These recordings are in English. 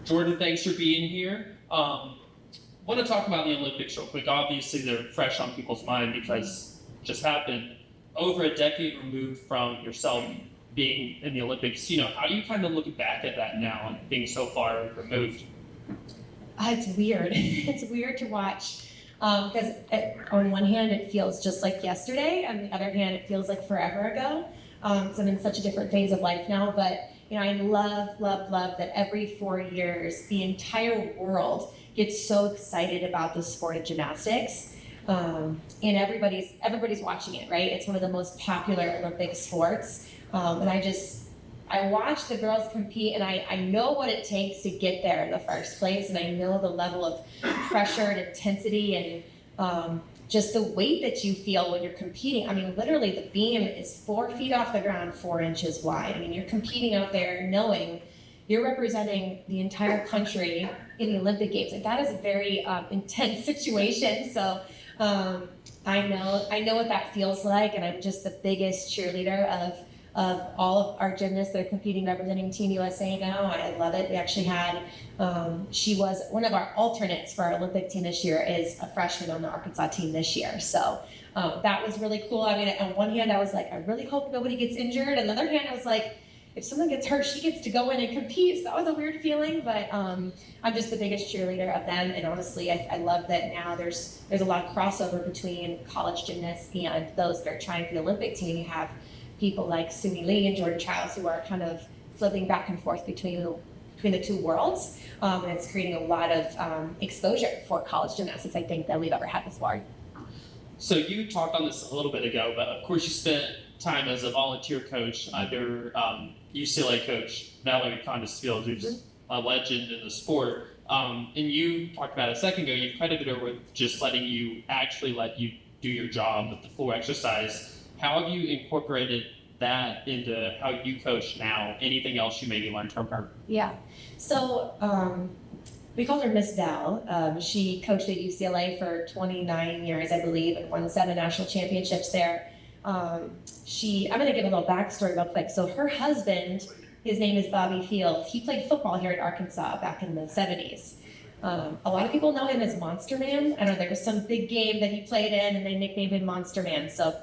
Jordyn, thanks for being here. Want to talk about the Olympics real quick. Obviously, they're fresh on people's mind because it just happened. Over a decade removed from yourself being in the Olympics, how do you kind of look back at that now and being so far removed? It's weird. It's weird to watch because on one hand it feels just like yesterday, on the other hand it feels like forever ago. Because I'm in such a different phase of life now. But I love that every 4 years the entire world gets so excited about the sport of gymnastics, and everybody's watching it. Right? It's one of the most popular Olympic sports, and I watch the girls compete, and I know what it takes to get there in the first place, and I know the level of pressure and intensity and just the weight that you feel when you're competing. I mean, literally the beam is 4 feet off the ground, 4 inches wide. I mean, you're competing out there knowing you're representing the entire country in the Olympic Games. Like, that is a very intense situation. So I know what that feels like, and I'm just the biggest cheerleader of all of our gymnasts that are competing representing Team USA now. I love it. We actually had, she was one of our alternates for our Olympic team this year, is a freshman on the Arkansas team this year. So that was really cool. I mean, on one hand, I was like, I really hope nobody gets injured. On the other hand, I was like, if someone gets hurt, she gets to go in and compete. So that was a weird feeling, but I'm just the biggest cheerleader of them. And honestly, I love that now there's a lot of crossover between college gymnasts and those that are trying for the Olympic team. You have people like Sumi Lee and Jordan Childs who are kind of flipping back and forth between the two worlds, and it's creating a lot of exposure for college gymnastics, I think, that we've ever had before. So you talked on this a little bit ago, but of course you spent time as a volunteer coach under UCLA coach Valerie Condis-Fields, who's a legend in the sport. And you talked about a second ago, you've credited her with just let you do your job with the full exercise. How have you incorporated that into how you coach now? Anything else you maybe learned from her? Yeah. So we called her Miss Val. She coached at UCLA for 29 years, I believe, and won 7 national championships there. I'm going to give a little backstory real quick. So her husband, his name is Bobby Field. He played football here at Arkansas back in the 70s. A lot of people know him as Monster Man. I don't know, there was some big game that he played in, and they nicknamed him Monster Man. So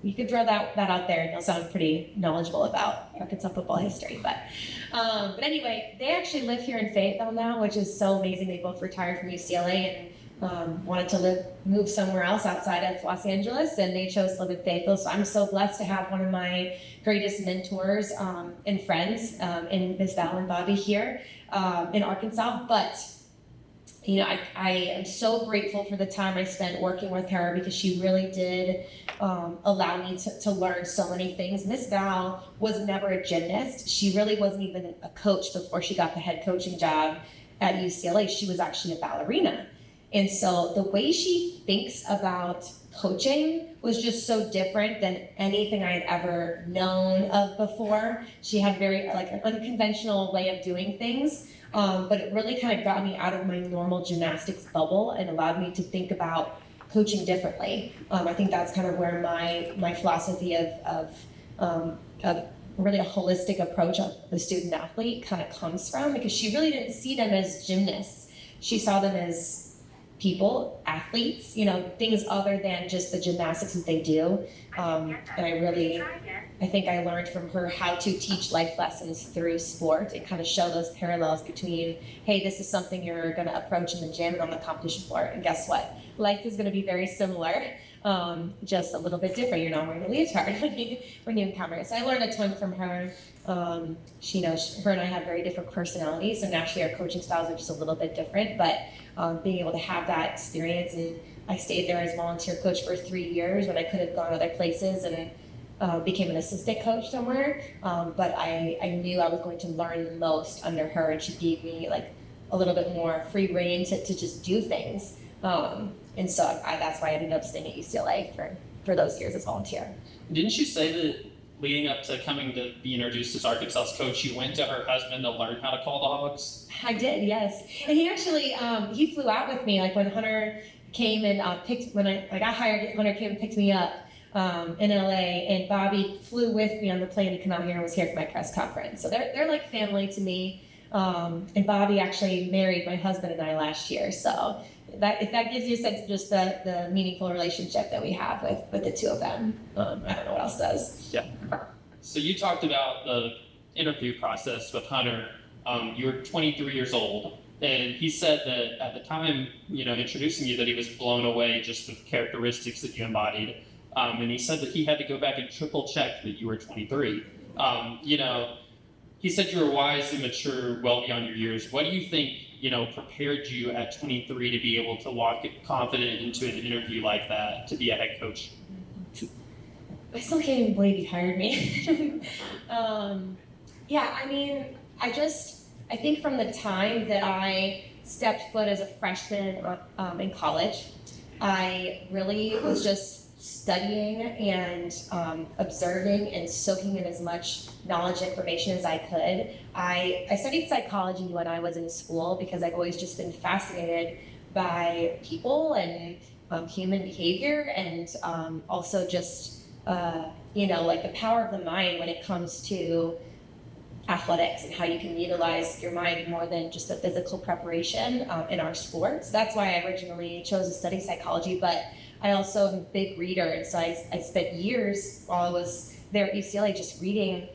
you could throw that out there, and you'll sound pretty knowledgeable about Arkansas football history. But anyway, they actually live here in Fayetteville now, which is so amazing. They both retired from UCLA and wanted to move somewhere else outside of Los Angeles, and they chose to live in Fayetteville. So I'm so blessed to have one of my greatest mentors and friends in Miss Val and Bobby here in Arkansas. But I am so grateful for the time I spent working with her, because she really did allow me to learn so many things. Miss Val was never a gymnast. She really wasn't even a coach before she got the head coaching job at UCLA. She was actually a ballerina. And so the way she thinks about coaching was just so different than anything I had ever known of before. She had an unconventional way of doing things. But it really kind of got me out of my normal gymnastics bubble and allowed me to think about coaching differently. I think that's kind of where my philosophy of really a holistic approach of the student athlete kind of comes from, because she really didn't see them as gymnasts. She saw them as people, athletes, things other than just the gymnastics that they do. And I think I learned from her how to teach life lessons through sport and kind of show those parallels between, hey, this is something you're going to approach in the gym and on the competition floor. And guess what? Life is going to be very similar, just a little bit different. You're not wearing a leotard when you encounter it. So I learned a ton from her. Her and I have very different personalities, so naturally our coaching styles are just a little bit different. But being able to have that experience, and I stayed there as volunteer coach for 3 years when I could have gone other places and became an assistant coach somewhere. But I knew I was going to learn the most under her, and she gave me a little bit more free reign to just do things. And so that's why I ended up staying at UCLA for those years as volunteer. Didn't you say that leading up to coming to be introduced as Arkansas's coach, you went to her husband to learn how to call the Hawgs? I did, yes. And he actually, he flew out with me, when Hunter came and when I got hired, Hunter came and picked me up in LA, and Bobby flew with me on the plane to come out here and was here for my press conference. So they're like family to me. And Bobby actually married my husband and I last year. So if that gives you a sense of just the meaningful relationship that we have with the two of them. I don't know what else does. Yeah. So you talked about the interview process with Hunter. You were 23 years old, and he said that at the time, introducing you, that he was blown away just with the characteristics that you embodied. And he said that he had to go back and triple check that you were 23. He said you were wise and mature well beyond your years. What do you think, prepared you at 23 to be able to walk confident into an interview like that, to be a head coach? I still can't even believe he hired me. I think from the time that I stepped foot as a freshman in college, I really was just studying and observing and soaking in as much knowledge and information as I could. I studied psychology when I was in school because I've always just been fascinated by people and human behavior, and also just like the power of the mind when it comes to athletics and how you can utilize your mind more than just the physical preparation in our sports. That's why I originally chose to study psychology, but I also am a big reader, and so I spent years while I was there at UCLA just reading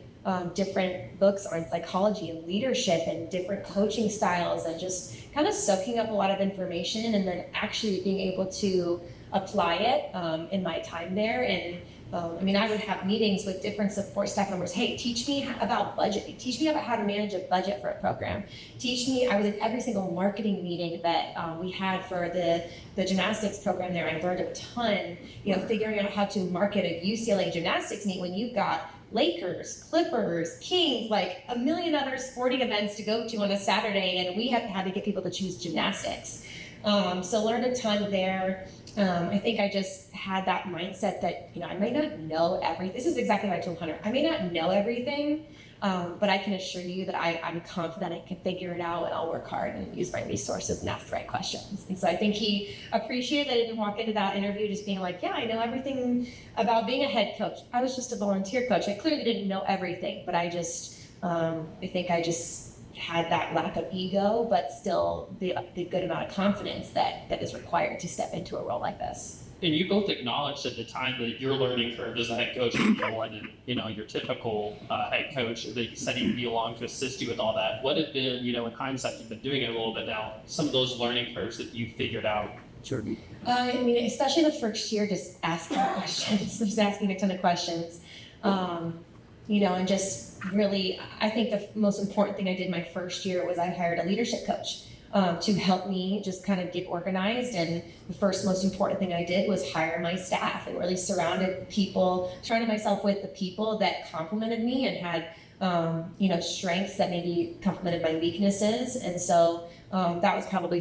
different books on psychology and leadership and different coaching styles, and just kind of soaking up a lot of information and then actually being able to apply it in my time there. And I would have meetings with different support staff members. Hey, teach me about budgeting. Teach me about how to manage a budget for a program. I was at every single marketing meeting that we had for the gymnastics program there. I learned a ton, figuring out how to market a UCLA gymnastics meet when you've got Lakers, Clippers, Kings, like a million other sporting events to go to on a Saturday, and we had to get people to choose gymnastics. So learned a ton there. I think I just had that mindset that, I may not know everything. This is exactly what I told Hunter. I may not know everything, but I can assure you that I'm confident I can figure it out, and I'll work hard and use my resources and ask the right questions. And so I think he appreciated that I didn't walk into that interview just being like, yeah, I know everything about being a head coach. I was just a volunteer coach. I clearly didn't know everything, but I think I just had that lack of ego, but still the good amount of confidence that is required to step into a role like this. And you both acknowledged at the time that your learning curve as a head coach was more than your typical head coach. That you said he'd be along to assist you with all that. What have been, in hindsight, you've been doing it a little bit now, some of those learning curves that you figured out? Jordyn. Especially the first year, just asking questions, just asking a ton of questions. And just really, I think the most important thing I did my first year was I hired a leadership coach to help me just kind of get organized. And the first most important thing I did was hire my staff and really surrounded myself with the people that complimented me and had, strengths that maybe complemented my weaknesses. And so that was probably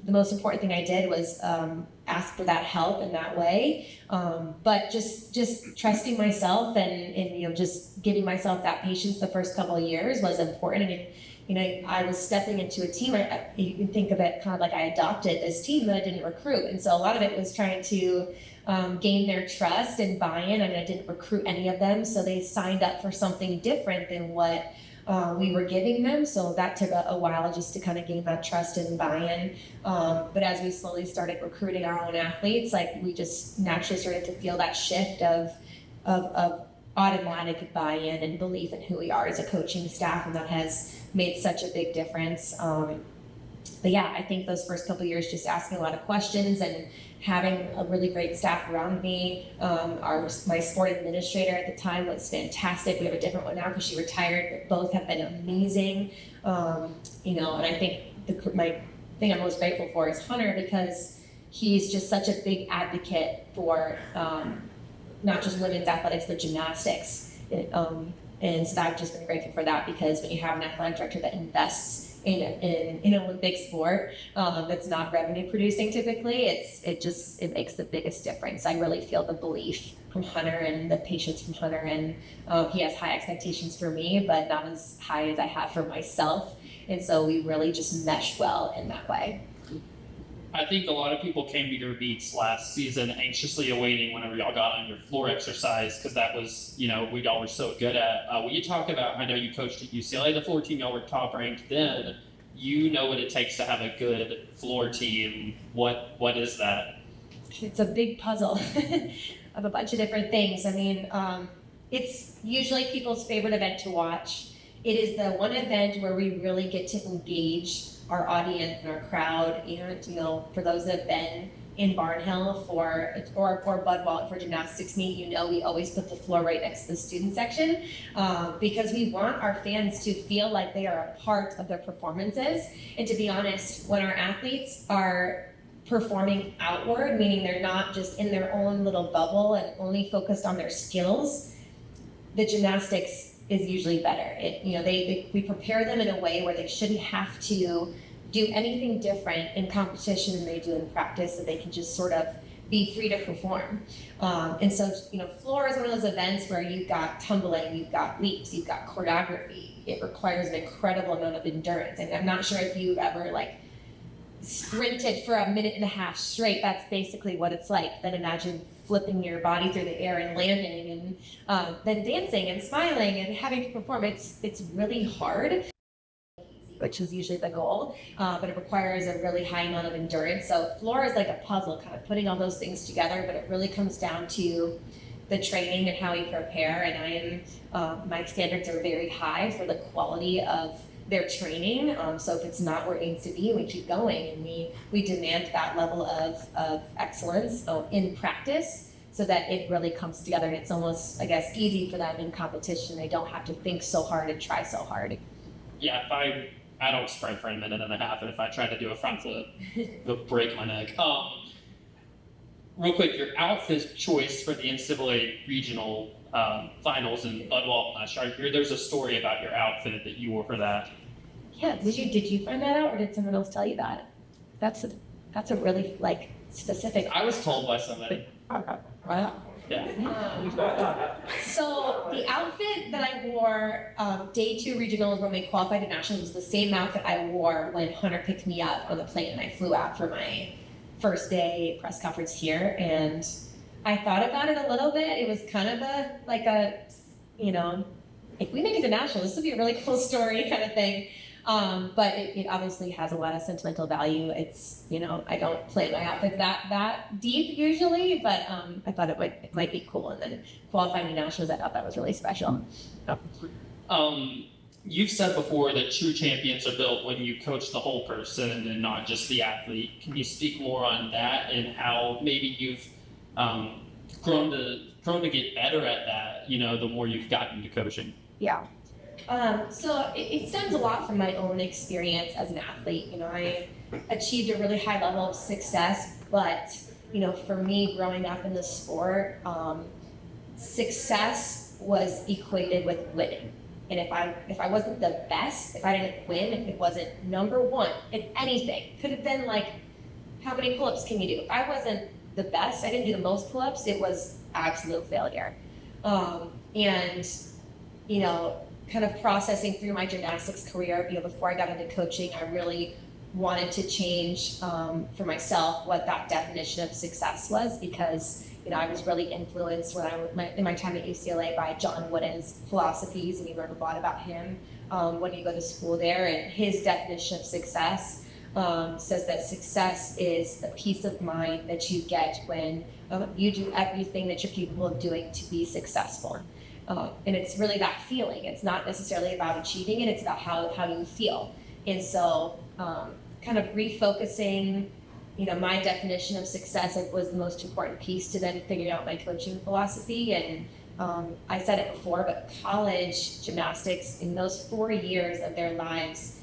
the most important thing I did was ask for that help in that way. But just trusting myself and just giving myself that patience the first couple of years was important. And I was stepping into a team. You can think of it kind of like I adopted this team that I didn't recruit. And so a lot of it was trying to gain their trust and buy-in. I didn't recruit any of them, so they signed up for something different than what we were giving them. So that took a while just to kind of gain that trust and buy-in. But as we slowly started recruiting our own athletes, we just naturally started to feel that shift of automatic buy-in and belief in who we are as a coaching staff, and that has made such a big difference. But yeah, I think those first couple of years, just asking a lot of questions and having a really great staff around me. My sport administrator at the time was fantastic. We have a different one now because she retired, but both have been amazing. And I think my thing I'm most grateful for is Hunter, because he's just such a big advocate for not just women's athletics, but gymnastics. And so I've just been grateful for that, because when you have an athletic director that invests in an Olympic sport that's not revenue producing typically, it makes the biggest difference. I really feel the belief from Hunter and the patience from Hunter, and he has high expectations for me, but not as high as I have for myself. And so we really just mesh well in that way. I think a lot of people came to your meets last season anxiously awaiting whenever y'all got on your floor exercise because that was, what y'all were so good at. When you talk about, I know you coached at UCLA, the floor team, y'all were top ranked then. You know what it takes to have a good floor team. What is that? It's a big puzzle of a bunch of different things. I mean, it's usually people's favorite event to watch. It is the one event where we really get to engage our audience and our crowd, and for those that have been in Barnhill or Bud Walton for gymnastics meet, we always put the floor right next to the student section because we want our fans to feel like they are a part of their performances. And to be honest, when our athletes are performing outward, meaning they're not just in their own little bubble and only focused on their skills, the gymnastics is usually better. We prepare them in a way where they shouldn't have to do anything different in competition than they do in practice, so they can just sort of be free to perform. And so, floor is one of those events where you've got tumbling, you've got leaps, you've got choreography. It requires an incredible amount of endurance. And I'm not sure if you've ever sprinted for a minute and a half straight. That's basically what it's like. Then imagine flipping your body through the air and landing, and then dancing and smiling and having to perform. It's really hard, which is usually the goal, but it requires a really high amount of endurance. So floor is like a puzzle, kind of putting all those things together, but it really comes down to the training and how we prepare. And my standards are very high for the quality of their training. So if it's not where it needs to be, we keep going, and we demand that level of excellence in practice so that it really comes together. And it's almost, I guess, easy for them in competition. They don't have to think so hard and try so hard. Yeah, I don't sprint for a minute and a half, and if I try to do a front flip, it'll break my neck. Real quick, your outfit choice for the NCAA regional finals in Bud Walton last year. There's a story about your outfit that you wore for that. Yeah, did you find that out, or did someone else tell you that? That's a really specific. I was told by somebody. Wow. Yeah. So the outfit that I wore day 2 regionals when we qualified to nationals was the same outfit I wore when Hunter picked me up on the plane and I flew out for my first day press conference here. And I thought about it a little bit. It was kind of if we make it to nationals, this would be a really cool story kind of thing. But it obviously has a lot of sentimental value. It's, I don't plan my outfits that deep usually, but I thought it might be cool. And then qualifying to nationals, I thought that was really special. You've said before that true champions are built when you coach the whole person and not just the athlete. Can you speak more on that and how maybe you've grown to get better at that, the more you've gotten into coaching? Yeah. So it stems a lot from my own experience as an athlete. I achieved a really high level of success, but, for me growing up in the sport, success was equated with winning. And if I wasn't the best, if I didn't win, if it wasn't number one in anything, could have been how many pull-ups can you do? If I wasn't the best, I didn't do the most pull-ups, it was absolute failure. Kind of processing through my gymnastics career, before I got into coaching, I really wanted to change for myself what that definition of success was, because I was really influenced in my time at UCLA by John Wooden's philosophies, and you learn a lot about him when you go to school there. And his definition of success says that success is the peace of mind that you get when you do everything that you're capable of doing to be successful. And it's really that feeling. It's not necessarily about achieving it, it's about how you feel. And so kind of refocusing, my definition of success was the most important piece to then figuring out my coaching philosophy. And I said it before, but college gymnastics, in those 4 years of their lives,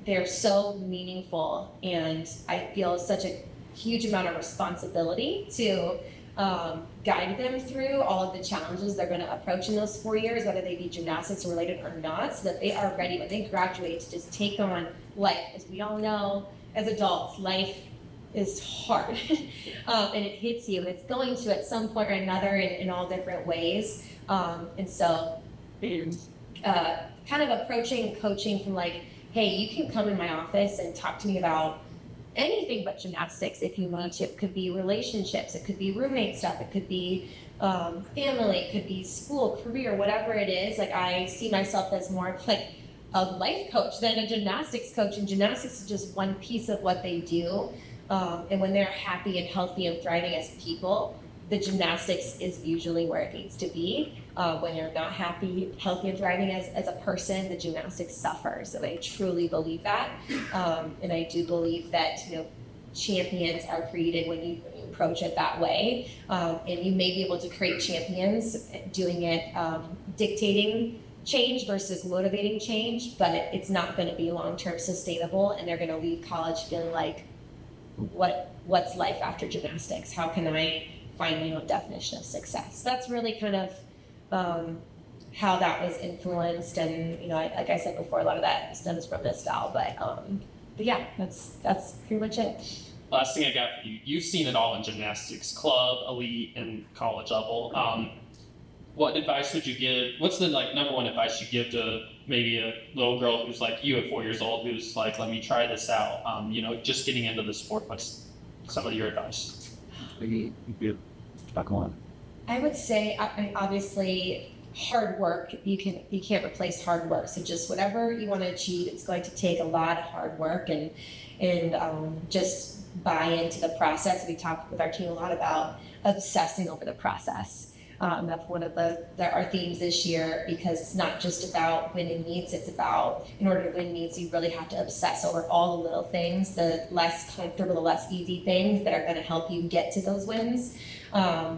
they're so meaningful. And I feel such a huge amount of responsibility to guide them through all of the challenges they're going to approach in those 4 years, whether they be gymnastics related or not, so that they are ready when they graduate to just take on life. As we all know, as adults, life is hard and it hits you, and it's going to at some point or another in all different ways. And so kind of approaching coaching from hey, you can come in my office and talk to me about anything but gymnastics if you need to. It could be relationships, it could be roommate stuff, it could be family, it could be school, career, whatever it is. Like, I see myself as more of like a life coach than a gymnastics coach, and gymnastics is just one piece of what they do. And when they're happy and healthy and thriving as people, the gymnastics is usually where it needs to be. When you're not happy, healthy, and thriving as a person, the gymnastics suffers. So I truly believe that. And I do believe that, champions are created when you approach it that way. And you may be able to create champions doing it, dictating change versus motivating change, but it's not going to be long-term sustainable, and they're going to leave college feeling like, what's life after gymnastics? How can I find my own definition of success? That's really kind of how that was influenced, and like I said before, a lot of that stems from this style. But yeah, that's pretty much it. Last thing I got for you, you've seen it all in gymnastics, club, elite, and college level. What advice would you give? What's the number one advice you give to maybe a little girl who's like you at 4 years old, who's like, let me try this out, just getting into the sport? What's some of your advice? Back on. I would say, obviously, hard work. You can't replace hard work. So just whatever you want to achieve, it's going to take a lot of hard work, and just buy into the process. We talk with our team a lot about obsessing over the process. That's one of our themes this year, because it's not just about winning meets. It's about, in order to win meets, you really have to obsess over all the little things, the less comfortable, the less easy things that are going to help you get to those wins.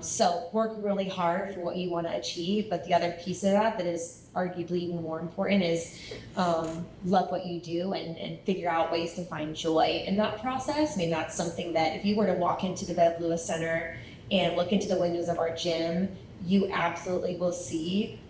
So work really hard for what you want to achieve, but the other piece of that is arguably even more important is love what you do and figure out ways to find joy in that process. I mean, that's something that if you were to walk into the Bev Lewis Center and look into the windows of our gym, you absolutely will see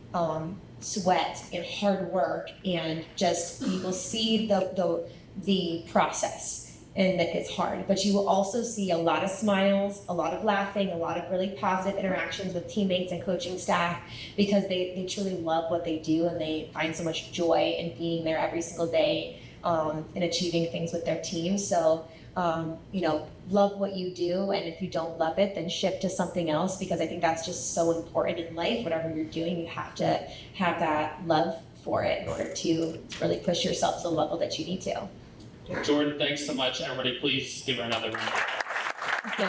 sweat and hard work, and just you will see the process, and that it's hard. But you will also see a lot of smiles, a lot of laughing, a lot of really positive interactions with teammates and coaching staff, because they truly love what they do, and they find so much joy in being there every single day and achieving things with their team. So love what you do, and if you don't love it, then shift to something else, because I think that's just so important in life. Whatever you're doing, you have to have that love for it in order to really push yourself to the level that you need to. Jordyn, thanks so much. Everybody, please give her another round. Okay.